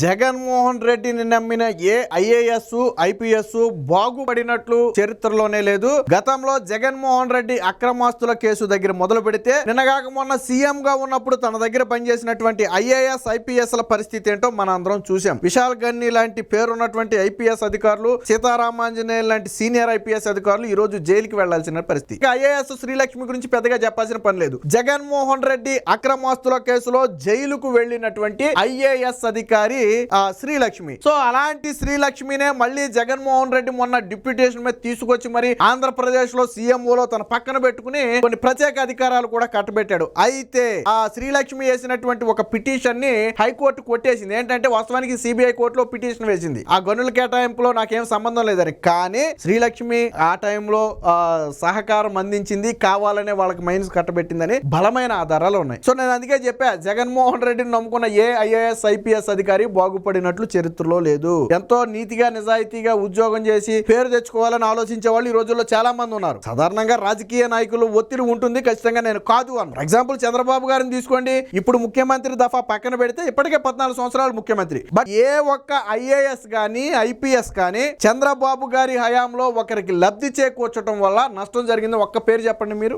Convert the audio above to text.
జగన్మోహన్ రెడ్డిని నమ్మిన ఏ IAS IPS బాగుపడినట్లు చరిత్రలోనే లేదు. గతంలో జగన్మోహన్ రెడ్డి అక్రమాస్తుల కేసు దగ్గర మొదలు పెడితే నిన్నగాక మొన్న సీఎం గా ఉన్నప్పుడు తన దగ్గర పనిచేసినటువంటి ఐఏఎస్ ఐపీఎస్ ల పరిస్థితి ఏంటో మనం అందరం చూసాం. విశాల్ గన్ని లాంటి పేరున్నటువంటి ఐపీఎస్ అధికారులు, సీతారామాంజనేయ లాంటి సీనియర్ ఐపీఎస్ అధికారులు ఈ రోజు జైలుకి వెళ్లాల్సిన పరిస్థితి. ఐఏఎస్ శ్రీలక్ష్మి గురించి పెద్దగా చెప్పాల్సిన పని లేదు. జగన్మోహన్ రెడ్డి అక్రమాస్తుల కేసులో జైలుకు వెళ్లినటువంటి ఐఏఎస్ అధికారి శ్రీలక్ష్మి. సో అలాంటి శ్రీలక్ష్మినే మళ్ళీ జగన్మోహన్ రెడ్డి మొన్న డిప్యూటేషన్ మీద తీసుకొచ్చి మరి ఆంధ్రప్రదేశ్ లో సీఎంఓలో తన పక్కన పెట్టుకుని కొన్ని ప్రత్యేక అధికారాలు కూడా కట్టబెట్టాడు. అయితే ఆ శ్రీలక్ష్మి వేసినటువంటి ఒక పిటిషన్ ని హైకోర్టు కొట్టేసింది. ఏంటంటే వాస్తవానికి సిబిఐ కోర్టులో పిటిషన్ వేసింది, ఆ గనుల కేటాయింపులో నాకేం సంబంధం లేదని. కానీ శ్రీలక్ష్మి ఆ టైంలో సహకారం అందించింది, కావాలనే వాళ్ళకి మైనస్ కట్టబెట్టిందని బలమైన ఆధారాలు ఉన్నాయి. సో నేను అందుకే చెప్పా, జగన్మోహన్ రెడ్డిని నమ్ముకున్న ఏ ఐఏఎస్ ఐపీఎస్ అధికారి బాగుపడినట్లు చరిత్రలో లేదు. ఎంతో నీతిగా నిజాయితీగా ఉద్యోగం చేసి పేరు తెచ్చుకోవాలని ఆలోచించే వాళ్ళు ఈ రోజుల్లో చాలా మంది ఉన్నారు. సాధారణంగా రాజకీయ నాయకులు ఒత్తిడి ఉంటుంది, ఖచ్చితంగా నేను కాదు అన్న. ఫర్ ఎగ్జాంపుల్ చంద్రబాబు గారిని తీసుకోండి, ఇప్పుడు ముఖ్యమంత్రి దఫా పక్కన పెడితే ఇప్పటికే 14 సంవత్సరాలు ముఖ్యమంత్రి. బట్ ఏ ఒక్క ఐఏఎస్ గానీ ఐపీఎస్ కానీ చంద్రబాబు గారి హయాంలో ఒకరికి లబ్ధి చేకూర్చడం వల్ల నష్టం జరిగింది ఒక్క పేరు చెప్పండి మీరు.